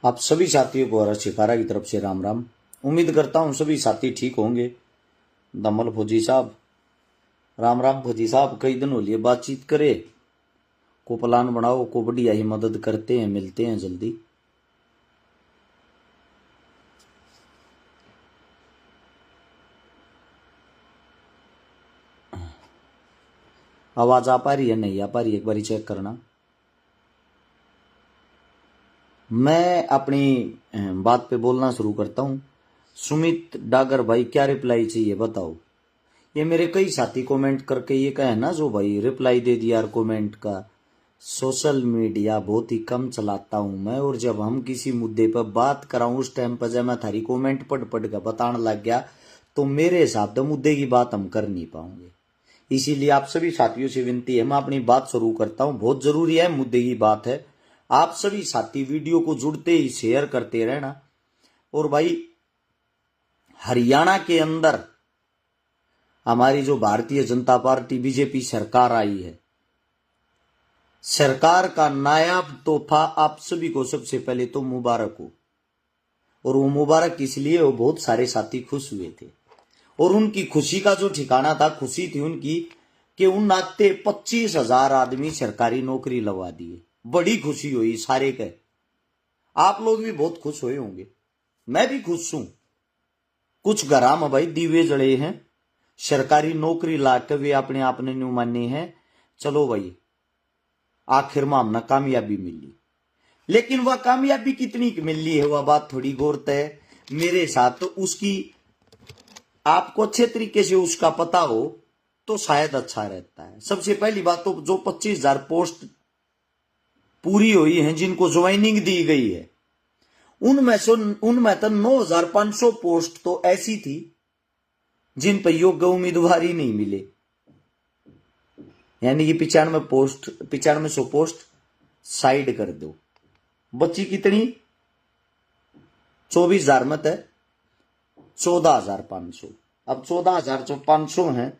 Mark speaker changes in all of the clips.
Speaker 1: आप सभी साथियों को हर्ष शिकारा की तरफ से राम राम। उम्मीद करता हूं सभी साथी ठीक होंगे। दमल फौजी साहब, राम राम फौजी साहब। कई दिन हो लिए बातचीत करे, को प्लान बनाओ, को बढ़िया ही मदद करते हैं, मिलते हैं जल्दी। आवाज आ पा रही है? नहीं आ पा रही, एक बार चेक करना। मैं अपनी बात पे बोलना शुरू करता हूं। सुमित डागर भाई, क्या रिप्लाई चाहिए बताओ। ये मेरे कई साथी कमेंट करके ये कहे ना, जो भाई रिप्लाई दे दिया कमेंट का। सोशल मीडिया बहुत ही कम चलाता हूं मैं, और जब हम किसी मुद्दे पर बात कराऊं उस टाइम पर जब मैं थारी कमेंट पढ़ पढ़ कर बताने लग गया तो मेरे हिसाब से मुद्दे की बात हम कर नहीं पाओगे। इसीलिए आप सभी साथियों से विनती है, मैं अपनी बात शुरू करता हूं। बहुत जरूरी है, मुद्दे की बात है। आप सभी साथी वीडियो को जुड़ते ही शेयर करते रहना। और भाई, हरियाणा के अंदर हमारी जो भारतीय जनता पार्टी बीजेपी सरकार आई है, सरकार का नायाब तोहफा आप सभी को सबसे पहले तो मुबारक हो। और वो मुबारक इसलिए हो, बहुत सारे साथी खुश हुए थे और उनकी खुशी का जो ठिकाना था, खुशी थी उनकी कि उन नाते 25,000 आदमी सरकारी नौकरी लगा दिए। बड़ी खुशी हुई सारे के। आप लोग भी बहुत खुश हुए होंगे, मैं भी खुश हूं। कुछ घरा में भाई दीवे जड़े हैं, सरकारी नौकरी लाके वे अपने आप ने न्यू माने हैं। चलो भाई, आखिर में हमने कामयाबी मिली। लेकिन वह कामयाबी कितनी मिली है वह बात थोड़ी गौर है मेरे साथ। तो उसकी आपको अच्छे तरीके से उसका पता हो तो शायद अच्छा रहता है। सबसे पहली बात तो जो 25,000 पोस्ट पूरी हुई हैं, जिनको ज्वाइनिंग दी गई है, उनमें तो 9,500 पोस्ट तो ऐसी थी जिन पर योग्य उम्मीदवार ही नहीं मिले। यानी कि 9500 पोस्ट साइड कर दो। बची कितनी? 24,000 मत है 14,500। अब 14,500 हैं,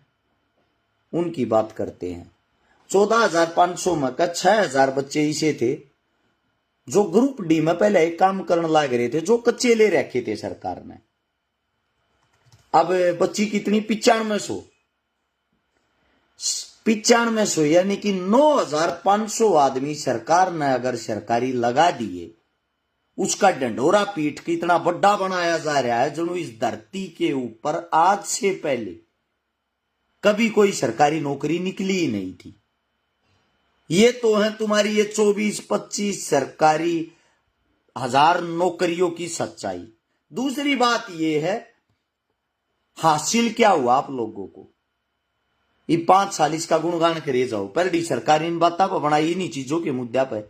Speaker 1: उनकी बात करते हैं। 14,500 में का 6,000 बच्चे ऐसे थे जो ग्रुप डी में पहले एक काम करने लग रहे थे, जो कच्चे ले रखे थे सरकार ने। अब बच्ची कितनी? 9500। 9500 यानी कि 9,500 आदमी सरकार ने अगर सरकारी लगा दिए, उसका डंडोरा पीट के इतना बड़ा बनाया जा रहा है जो इस धरती के ऊपर आज से पहले कभी कोई सरकारी नौकरी निकली ही नहीं थी। ये तो है तुम्हारी ये 24-25 सरकारी 1,000 नौकरियों की सच्चाई। दूसरी बात ये है, हासिल क्या हुआ आप लोगों को? ये 5 साल इसका गुणगान करे जाओ, पर सरकार इन बातों पर बनाई, इन्हीं चीजों के मुद्दे पर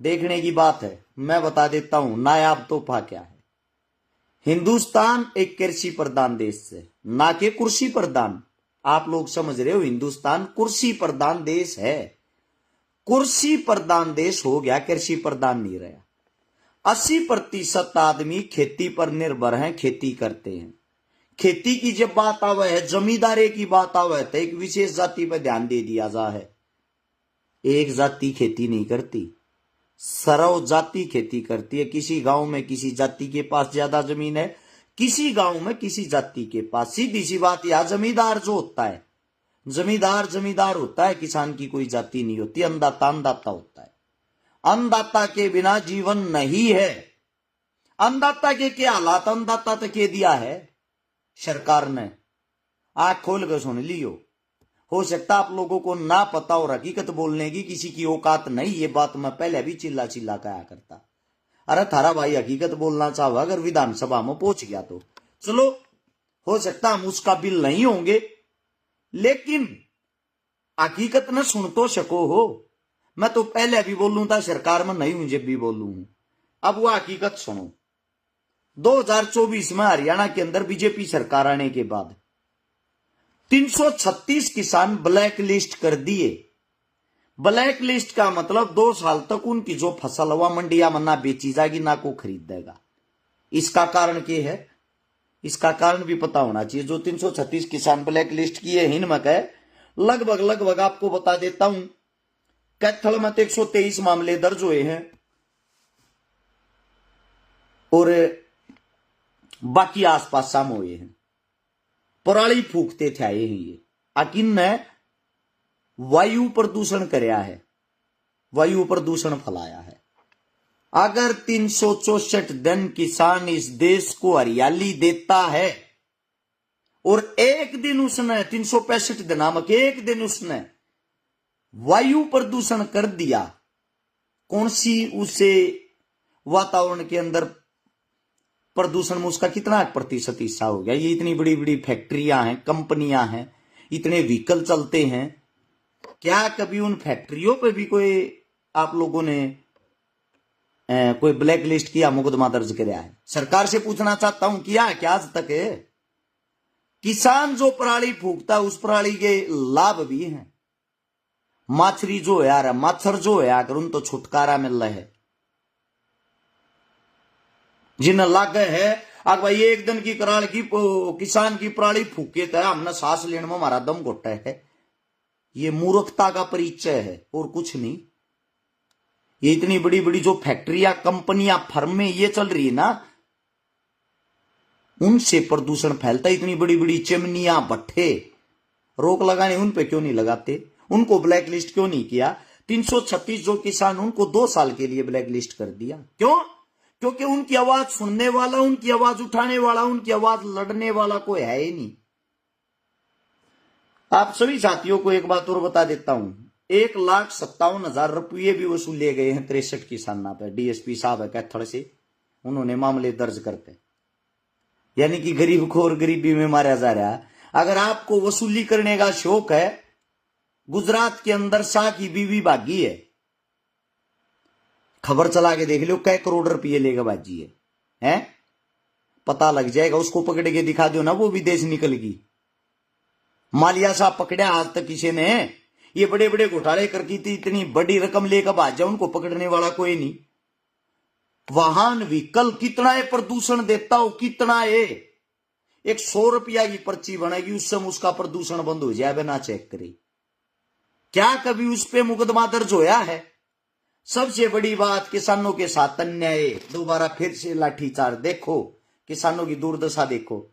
Speaker 1: देखने की बात है। मैं बता देता हूं नायाब तोहफा क्या है। हिंदुस्तान एक कृषि प्रधान देश है, ना कि कुर्सी प्रधान। आप लोग समझ रहे हो, हिंदुस्तान कुर्सी प्रधान देश है। कुर्सी प्रधान देश हो गया, कृषि प्रधान नहीं रहा। 80% आदमी खेती पर निर्भर हैं, खेती करते हैं। खेती की जब बात आवे है, जमींदारी की बात आवे तो एक विशेष जाति पर ध्यान दे दिया जा है। एक जाति खेती नहीं करती, सर्व जाति खेती करती है। किसी गांव में किसी जाति के पास ज्यादा जमीन है, किसी गांव में किसी जाति के पास। सीधी सी बात, यह जमींदार जो होता है, जमींदार होता है, किसान की कोई जाति नहीं होती। अन्नदाता अन्नदाता होता है। अन्नदाता के बिना जीवन नहीं है। अन्नदाता के क्या हालात अन्नदाता तक के दिया है सरकार ने, आंख खोल कर सुन लियो। हो सकता आप लोगों को ना पता और हकीकत बोलने की किसी की औकात नहीं, ये बात मैं पहले भी चिल्ला चिल्ला कहा करता। अरे थारा भाई हकीकत बोलना चाहो, अगर विधानसभा में पहुंच गया तो चलो, हो सकता हम उसका बिल नहीं होंगे, लेकिन हकीकत न सुन तो सको हो। मैं तो पहले भी बोलूं था, सरकार में नहीं हूं जब भी बोलूं हूं। अब वो हकीकत सुनो। 2024 में हरियाणा के अंदर बीजेपी सरकार आने के बाद 336 किसान ब्लैक लिस्ट कर दिए। ब्लैक लिस्ट का मतलब 2 साल तक उनकी जो फसल हुआ मंडिया में ना बेची जाएगी, ना को खरीदेगा। इसका कारण क्या है? इसका कारण भी पता होना चाहिए। जो 336 किसान ब्लैक लिस्ट किए हैं, इनमें कहे लगभग आपको बता देता हूं, कैथल में 123 मामले दर्ज हुए हैं, और बाकी आसपास साम हुए हैं, पराली फूकते थे आए हैं ये। आकिन ने वायु प्रदूषण करया है, वायु प्रदूषण फैलाया है। अगर 364 दिन किसान इस देश को हरियाली देता है और एक दिन उसने 365 दिन नामक एक दिन उसने वायु प्रदूषण कर दिया, कौन सी उसे वातावरण के अंदर प्रदूषण में उसका कितना प्रतिशत हिस्सा हो गया? ये इतनी बड़ी बड़ी फैक्ट्रियां हैं, कंपनियां हैं, इतने व्हीकल चलते हैं, क्या कभी उन फैक्ट्रियों पे भी कोई आप लोगों ने कोई ब्लैक लिस्ट किया, मुकदमा दर्ज किया है? सरकार से पूछना चाहता हूं, किया है क्या आज तक? है किसान जो पराली फूकता उस पराली के लाभ भी हैं। माछरी जो है यार, मच्छर जो है अगर उन तो छुटकारा मिल रहा है, जिन्हें लागे है अगर भाई एक दिन की कराल की किसान की पराली फूके तो हमने सांस लेने में हमारा दम घोटा है। ये मूर्खता का परिचय है और कुछ नहीं। ये इतनी बड़ी बड़ी जो फैक्ट्रियां, कंपनियां, फर्में ये चल रही है ना, उनसे प्रदूषण फैलता है। इतनी बड़ी बड़ी चिमनियां, भट्ठे, रोक लगाने उन पे क्यों नहीं लगाते? उनको ब्लैक लिस्ट क्यों नहीं किया? 336 जो किसान, उनको 2 साल के लिए ब्लैक लिस्ट कर दिया। क्यों? क्योंकि उनकी आवाज सुनने वाला, उनकी आवाज उठाने वाला, उनकी आवाज लड़ने वाला कोई है ही नहीं। आप सभी साथियों को एक बात और बता देता हूं, 1,57,000 रुपये भी वसूले गए हैं 63 किसानों पर। डीएसपी साहब है कैथड़ से, उन्होंने मामले दर्ज करते, यानी कि गरीब को और गरीबी में मारा जा रहा है। अगर आपको वसूली करने का शौक है, गुजरात के अंदर शाह की बीवी भागी है, खबर चला के देख लो, कै करोड़ रुपये लेगा बाजी है, पता लग जाएगा। उसको पकड़ के दिखा दो ना, वो विदेश निकल गई। मालिया साहब पकड़े आज तक किसी ने? ये बड़े बड़े घोटाले करती थी, इतनी बड़ी रकम लेकर भाज जाओ, उनको पकड़ने वाला कोई नहीं। वाहन व्हीकल कितना है प्रदूषण देता हो, कितना है? एक 100 रुपया की पर्ची बनेगी, उस समय उसका प्रदूषण बंद हो जाए बिना चेक करे। क्या कभी उस पे मुकदमा दर्ज होया है? सबसे बड़ी बात, किसानों के साथ अन्याय, दोबारा फिर से लाठीचार्ज। देखो किसानों की दुर्दशा देखो।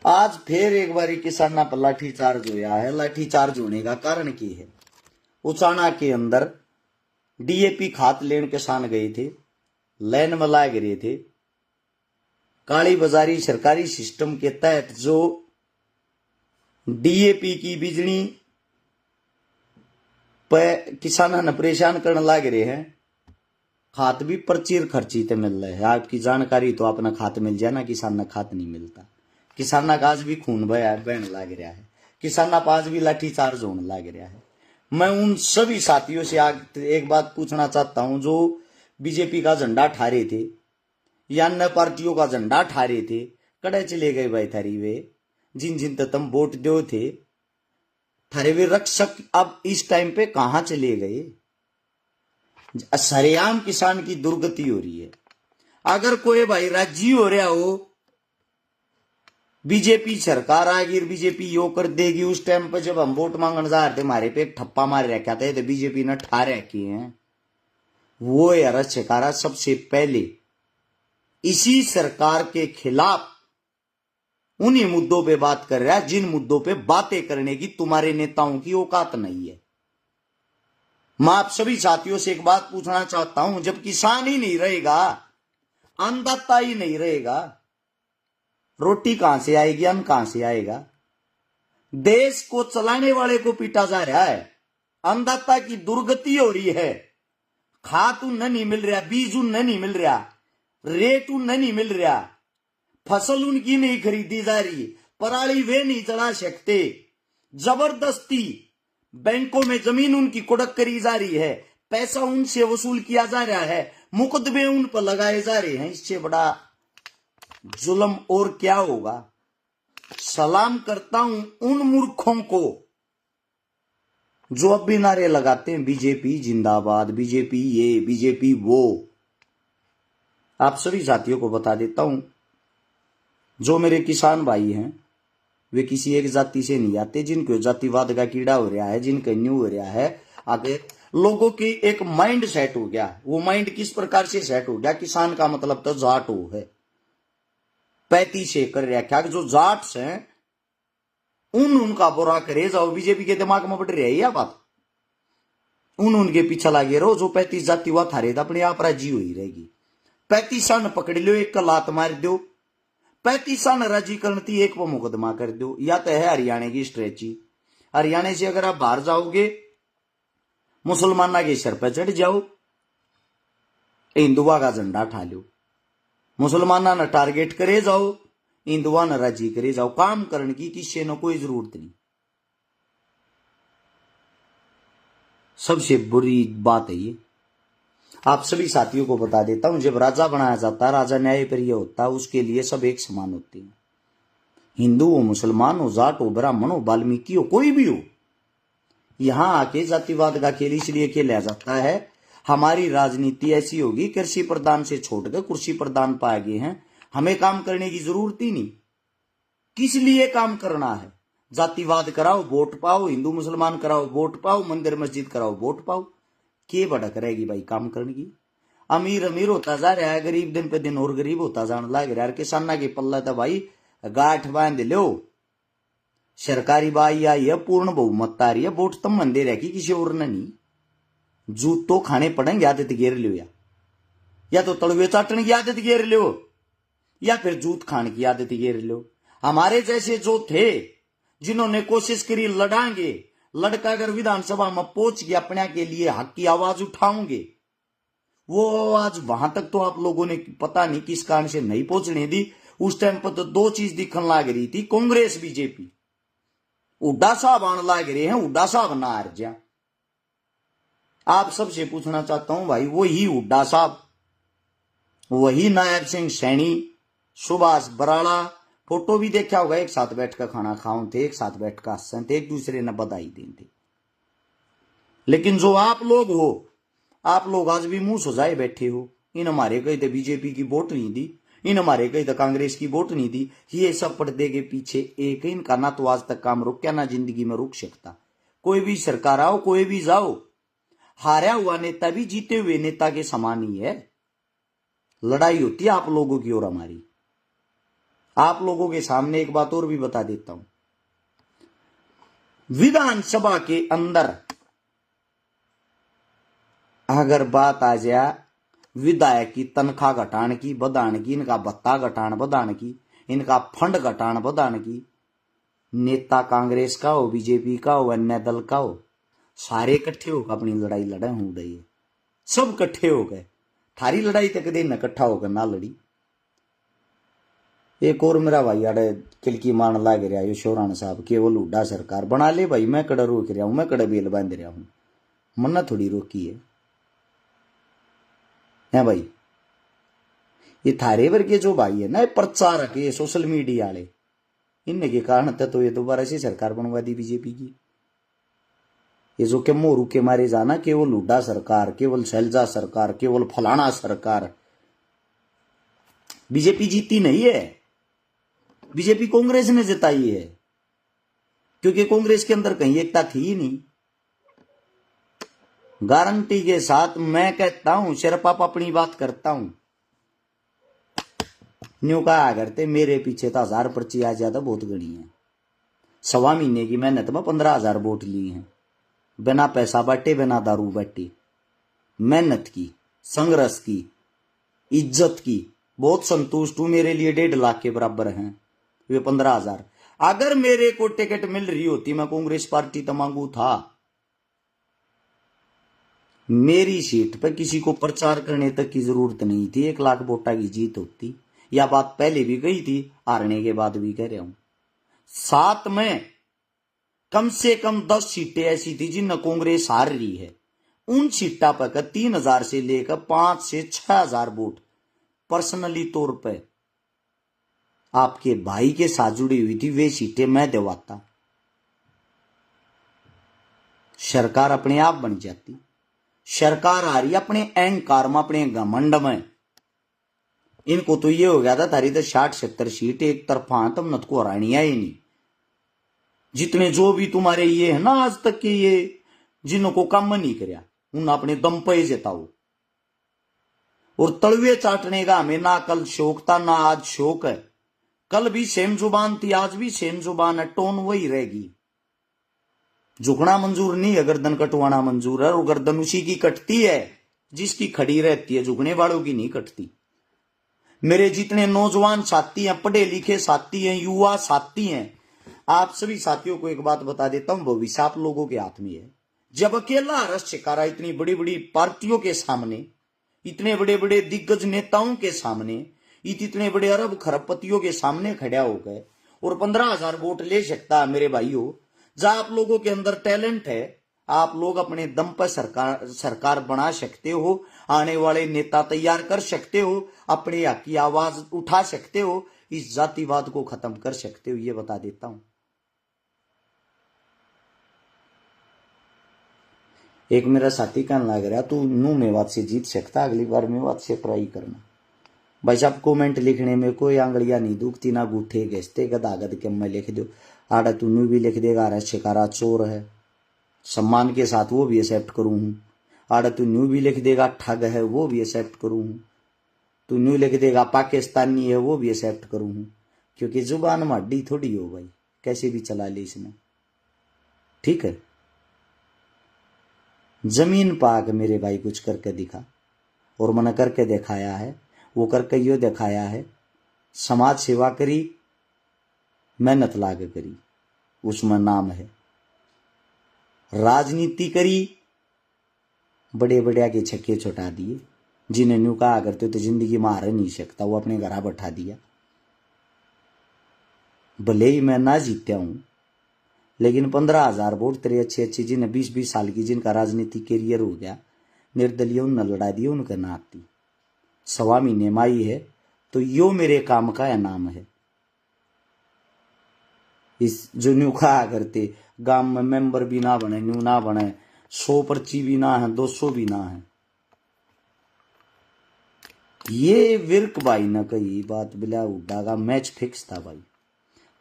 Speaker 1: आज फिर एक बारी किसाना पर लाठीचार्ज होया है। लाठीचार्ज होने का कारण की है? उचाना के अंदर डीएपी खाद लेन किसान गए थे, लाइन में ला गिरे थे। काली बाजारी सरकारी सिस्टम के तहत जो डीएपी की बिजली पे किसाना ने परेशान करने लग रहे हैं। खाद भी पर्ची खर्ची ते मिल रहा है। आपकी जानकारी तो अपना खाद मिल जाए ना, किसान खाद नहीं मिलता। किसाना का आज भी खून बहन लग रहा है, किसाना पास भी लाठीचार्ज होने लग रहा है। मैं उन सभी साथियों से आज एक बात पूछना चाहता हूं, जो बीजेपी का झंडा ठा रहे थे या अन्य पार्टियों का झंडा ठा रहे थे, कड़े चले गए भाई थारी वे? जिन जिन तुम वोट दो थे, थारे वे रक्षक अब इस टाइम पे कहां चले गए? सरेआम किसान की दुर्गति हो रही है। अगर कोई भाई राजी हो रहा हो बीजेपी सरकार आएगी, बीजेपी यो कर देगी, उस टाइम पर जब हम वोट मांगने जा रहे थे, हमारे पे एक ठप्पा मार रखा था, तो बीजेपी ने ठा रखे हैं। वो यार सरकार सबसे पहले इसी सरकार के खिलाफ उन्हीं मुद्दों पे बात कर रहा है जिन मुद्दों पे बातें करने की तुम्हारे नेताओं की औकात नहीं है। मैं आप सभी साथियों से एक बात पूछना चाहता हूं, जब किसान ही नहीं रहेगा, अन्नदाता ही नहीं रहेगा, रोटी कहां से आएगी, अन्न कहां से आएगा? देश को चलाने वाले को पीटा जा रहा है, अन्नदाता की दुर्गति हो रही है। खाद उन्हें नहीं मिल रहा, बीज उन्हें नहीं मिल रहा, रेट उन्हें नहीं मिल रहा, फसल उनकी नहीं खरीदी जा रही, पराली वे नहीं चला सकते, जबरदस्ती बैंकों में जमीन उनकी कुड़क करी जा रही है, पैसा उनसे वसूल किया जा रहा है, मुकदमे उन पर लगाए जा रहे हैं। इससे बड़ा जुल्म और क्या होगा। सलाम करता हूं उन मूर्खों को जो अब भी नारे लगाते हैं बीजेपी जिंदाबाद, बीजेपी ये, बीजेपी वो। आप सभी साथियों को बता देता हूं, जो मेरे किसान भाई हैं वे किसी एक जाति से नहीं आते। जिनको जातिवाद का कीड़ा हो रहा है, जिनका न्यू हो रहा है, आगे लोगों की एक माइंड सेट हो गया। वो माइंड किस प्रकार से सेट हो गया, किसान का मतलब तो जाट हो है, 35 एकड़ रखा। जो जाट्स हैं उनका बुरा करे जाओ, बीजेपी के दिमाग में बढ़ रही है यह बात। उनके पीछे लागे रहो। जो 35 जाति हुआ थारे अपने आप राजी हुई रहेगी। 35 सन पकड़ लो, एक का लात मार दो, 35 सन राजी करती, एक पर मुकदमा कर दो। या तो है हरियाणा की स्ट्रेची। हरियाणा से अगर आप बाहर जाओगे, मुसलमाना के सर पर चढ़ जाओ, हिंदुआ का झंडा ठा लो, मुसलमाना न टारगेट करे जाओ, हिंदुआ न राजी करे जाओ। काम करने की किसी न कोई जरूरत नहीं। सबसे बुरी बात है ये। आप सभी साथियों को बता देता हूं, जब राजा बनाया जाता है, राजा न्यायप्रिय होता है, उसके लिए सब एक समान होते हैं। हिंदू हो, मुसलमान हो, जाट हो, ब्राह्मण हो, वाल्मीकि हो, कोई भी हो। यहां आके जातिवाद का खेल इसलिए खेला जाता है। हमारी राजनीति ऐसी होगी, कृषि प्रधान से छोड़कर कुर्सी प्रधान पर आ गए हैं। हमें काम करने की जरूरत ही नहीं। किस लिए काम करना है। जातिवाद कराओ, वोट पाओ, हिंदू मुसलमान कराओ, वोट पाओ, मंदिर मस्जिद कराओ, वोट पाओ। के भड़क रहेगी भाई काम करने की। अमीर अमीर होता जा रहा है, गरीब दिन पे दिन और गरीब होता जाने लग रहा है। किसाना के पल्ला था भाई गांठ बांध लो। सरकारी बाई आई है, पूर्ण बहुमत आ रही है, वोट तम मंदे रहेगी, किसी और ने नहीं। जूत तो खाने पड़ेंगे, आदत घेर लो। या तो तड़वे चाटने की आदत घेर लो, या फिर जूत खाने की आदत घेर लो। हमारे जैसे जो थे, जिन्होंने कोशिश करी लड़ांगे, लड़का अगर विधानसभा में पहुंच गया, अपने के लिए हक की आवाज उठाओगे, वो आवाज वहां तक तो आप लोगों ने पता नहीं किस कारण से नहीं पहुंचने दी। उस टाइम पर तो दो चीज दिखने लग रही थी, कांग्रेस बीजेपी। उड्डा साहब आने लग रहे हैं, उड्डा साहब ना हार जा। आप सबसे पूछना चाहता हूं भाई, वही उड्डा साहब, वही नायब सिंह सैनी, सुभाष बराड़ा, फोटो भी देखा होगा, एक साथ बैठ कर खाना खाओ थे, एक साथ बैठ कर हंसन थे, एक दूसरे ने बधाई देते। लेकिन जो आप लोग हो, आप लोग आज भी मुंह सुजाए बैठे हो। इन हमारे कहीं तो बीजेपी की वोट नहीं दी, इन हमारे कहीं तो कांग्रेस की वोट नहीं दी। ये सब पर्दे के पीछे एक इनका ना तो आज तक काम रुक क्या, ना जिंदगी में रुक सकता। कोई भी सरकार आओ, कोई भी जाओ, हारा हुआ नेता भी जीते हुए नेता के समान ही है। लड़ाई होती है आप लोगों की और हमारी। आप लोगों के सामने एक बात और भी बता देता हूं, विधानसभा के अंदर अगर बात आ जाए विधायक की तनख्वाह घटाने की, बढ़ाने की, इनका भत्ता घटान बढ़ाने की, इनका फंड घटान बढ़ाने की, नेता कांग्रेस का हो, बीजेपी का हो, अन्य दल का हो, सारे इकट्ठे होकर अपनी लड़ाई लड़े हो रही है। सब इकट्ठे हो गए। थारी लड़ाई तक दिन इकट्ठा होकर ना लड़ी। एक और मेरा भाई अरे किलकी मान लाग रहा है शोरान साहब, केवल उड्डा सरकार बना ले भाई। मैं कड़ा रोक रहा हूं, मैं कड़ा बेल बांध रहा हूं, मन्ना थोड़ी रोकी है भाई। ये थारे वर्ग जो भाई है ना, प्रचारक, ये सोशल मीडिया वाले, इनके कारण तो ये दोबारा से सरकार बनवा दी बीजेपी की। ये जो के मोरू के मारे जाना, केवल उड्डा सरकार, केवल शैलजा सरकार, केवल फलाना सरकार। बीजेपी जीती नहीं है, बीजेपी कांग्रेस ने जिताई है, क्योंकि कांग्रेस के अंदर कहीं एकता थी ही नहीं। गारंटी के साथ मैं कहता हूं, सिर्फ आप अपनी बात करता हूं। न्यू कहा करते मेरे पीछे तो 1000 पर्ची आ ज्यादा बहुत गणी है। 1.25 महीने की मेहनत में 15,000 वोट ली हैं, बिना पैसा बांटे, बिना दारू बांटे, मेहनत की, संघर्ष की, इज्जत की। बहुत संतुष्ट हूं, मेरे लिए 1.5 लाख के बराबर हैं वे 15,000। अगर मेरे को टिकट मिल रही होती, मैं कांग्रेस पार्टी तो मांगू था। मेरी सीट पर किसी को प्रचार करने तक की जरूरत नहीं थी। 1 लाख वोटा की जीत होती। यह बात पहले भी कही थी, हारने के बाद भी कह रहा हूं। 7 में कम से कम 10 सीटें ऐसी थी जिनमें कांग्रेस हार रही है। उन सीटा पर 3,000 से लेकर 5 से 6,000 वोट पर्सनली तौर पे आपके भाई के साथ जुड़ी हुई थी, वे सीटें मैं दिलवाता, सरकार अपने आप बन जाती। सरकार आ रही अपने अहंकार में, अपने घमंड में। इनको तो ये हो गया था थारी तो 60-70 सीट एक तरफा, तब न को हरानी है ही नहीं। जितने जो भी तुम्हारे ये है ना आज तक के, ये जिनको काम नहीं करया उन अपने दम पे जताओ। और तलवे चाटने का हमें ना कल शौक था ना आज शौक है। कल भी सेम जुबान थी, आज भी सेम जुबान है, टोन वही रहेगी। झुकना मंजूर नहीं है, गर्दन कटवाना मंजूर है। और गर्दन उसी की कटती है जिसकी खड़ी रहती है, झुकने वालों की नहीं कटती। मेरे जितने नौजवान साथी हैं, पढ़े लिखे साथी हैं, युवा साथी हैं, आप सभी साथियों को एक बात बता देता हूं, भविष्य आप लोगों के हाथ में है। जब अकेला रश्यकारा इतनी बड़ी बड़ी पार्टियों के सामने, इतने बड़े बड़े दिग्गज नेताओं के सामने, इतने बड़े अरब खरबपतियों के सामने खड़ा हो गए और 15,000 वोट ले सकता है मेरे भाइयों। जहां आप लोगों के अंदर टैलेंट है, आप लोग अपने दम पर सरकार बना सकते हो, आने वाले नेता तैयार कर सकते हो, अपने हक की आवाज उठा सकते हो, इस जातिवाद को खत्म कर सकते हो, ये बता देता हूं। एक मेरा साथी कहने लग रहा, तू नू मेवात से जीत सकता, अगली बार मेवात से ट्राई करना। भाई साहब कमेंट लिखने में कोई आंगलियां नहीं दुखती, ना गूठे घसते, गदागद के मैं लिख दो। आड़ा तू न्यू भी लिख देगा, अरे शिकारा चोर है, सम्मान के साथ वो भी एक्सेप्ट करूं हूं। आड़ा तू न्यू भी लिख देगा, ठग है, वो भी एक्सेप्ट करूं हूं। तू न्यू लिख देगा, पाकिस्तानी है, वो भी एक्सेप्ट करूं हूं। क्योंकि जुबान में हड्डी थोड़ी हो भाई, कैसे भी चला ले इसने, ठीक है। जमीन पाक मेरे भाई कुछ करके दिखा, और मैंने करके दिखाया है। वो करके यो दिखाया है, समाज सेवा करी, मेहनत लाग करी, उसमें नाम है। राजनीति करी, बड़े बड़े के छक्के छुटा दिए, जिन्हें न्यू कहा करते तो जिंदगी में हार नहीं सकता, वो अपने घर बैठा दिया। भले ही मैं ना जीत्या हूं, लेकिन 15,000 वोट तेरे अच्छे अच्छे जिन्हें 20-20 साल की जिनका राजनीतिक कैरियर हो गया, निर्दलीय उन लड़ा दिए, उनका ना आती 1.25 महीने माई है, तो यो मेरे काम का इनाम है। इस जो न्यू कहा करते गांव में मेंबर भी ना बने, न्यू ना बने, 100 पर्ची भी ना है, 200 भी ना है, ये विर्क भाई ना कही बात बिला उड्डा का मैच फिक्स था भाई।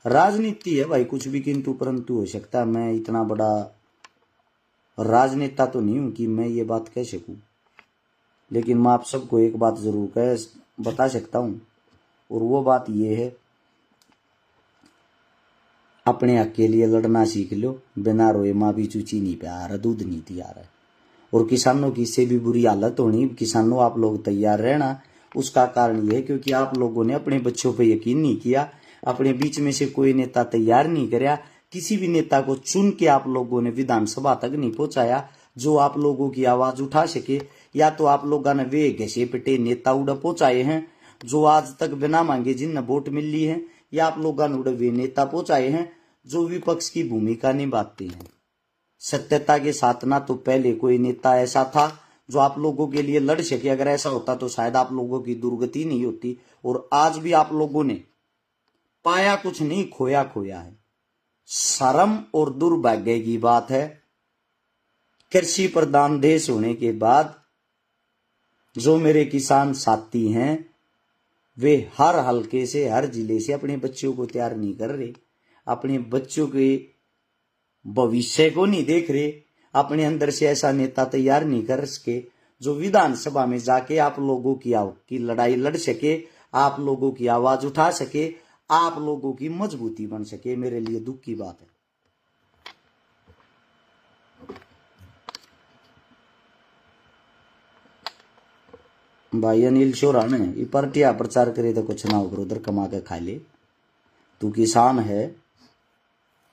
Speaker 1: राजनीति है भाई, कुछ भी किंतु परंतु हो सकता है। मैं इतना बड़ा राजनेता तो नहीं हूं कि मैं ये बात कह सकूं, लेकिन मैं आप सबको एक बात जरूर बता सकता हूं, और वो बात ये है, अपने हक के लिए लड़ना सीख लो। बिना रोए माँ भी चूची नहीं प्यार, दूध नहीं तैयार है। और किसानों की इससे भी बुरी हालत होनी, किसानों आप लोग तैयार रहना। उसका कारण यह है क्योंकि आप लोगों ने अपने बच्चों पर यकीन नहीं किया, अपने बीच में से कोई नेता तैयार नहीं कराया, किसी भी नेता को चुन के आप लोगों ने विधानसभा तक नहीं पहुंचाया जो आप लोगों की आवाज उठा सके। या तो आप लोगों ने वे घसे पिटे नेता उड़ पहुंचाए हैं जो आज तक बिना मांगे जिन वोट मिल ली है, या आप लोगों ने उड़ वे नेता पहुंचाए हैं जो विपक्ष की भूमिका निभाते हैं। सत्यता के साथ ना तो पहले कोई नेता ऐसा था जो आप लोगों के लिए लड़ सके, अगर ऐसा होता तो शायद आप लोगों की दुर्गति नहीं होती। और आज भी आप लोगों ने पाया कुछ नहीं, खोया खोया है। शर्म और दुर्भाग्य की बात है, कृषि प्रधान देश होने के बाद जो मेरे किसान साथी हैं वे हर हलके से, हर जिले से अपने बच्चों को तैयार नहीं कर रहे, अपने बच्चों के भविष्य को नहीं देख रहे, अपने अंदर से ऐसा नेता तैयार नहीं कर सके जो विधानसभा में जाके आप लोगों की लड़ाई लड़ सके, आप लोगों की आवाज उठा सके, आप लोगों की मजबूती बन सके। मेरे लिए दुख की बात है। भाई अनिल शोरा ने ये पार्टिया प्रचार करे तो कुछ ना हो, उधर कमा के खा ले। तू किसान है,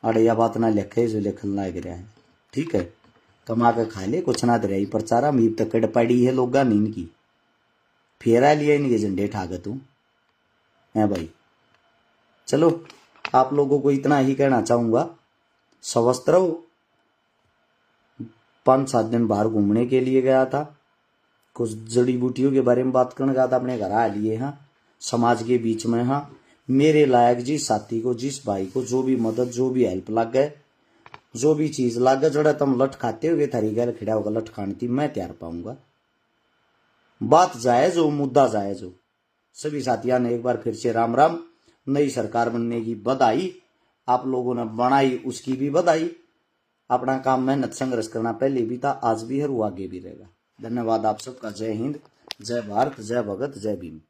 Speaker 1: अरे या बात ना लिखे जो लिखन लाग रहा है, ठीक है, कमा के खा ले, कुछ ना दे प्रचारा मीप तक कड़ पड़ी है लोगा नींद की, फेरा लिया इनके झंडे ठाक तू है भाई। चलो आप लोगों को इतना ही कहना चाहूंगा, स्वस्थ रहो, 5-7 दिन बाहर घूमने के लिए गया था, कुछ जड़ी बूटियों के बारे में बात करने गया था, अपने घर आ लिए। हाँ, समाज के बीच में, हाँ, मेरे लायक जिस साथी को, जिस भाई को जो भी मदद, जो भी हेल्प लग गए, जो भी चीज लग गए, जड़ा तुम लट खाते हुए थारी गैल खिड़ा होगा लट खानी थी, मैं तैयार पाऊंगा। बात जायज हो, मुद्दा जायज हो। सभी साथियों ने एक बार फिर से राम राम। नई सरकार बनने की बधाई, आप लोगों ने बनाई उसकी भी बधाई। अपना काम मेहनत संघर्ष करना पहले भी था, आज भी है और आगे भी रहेगा। धन्यवाद आप सबका। जय हिंद, जय भारत, जय भगत, जय भीम।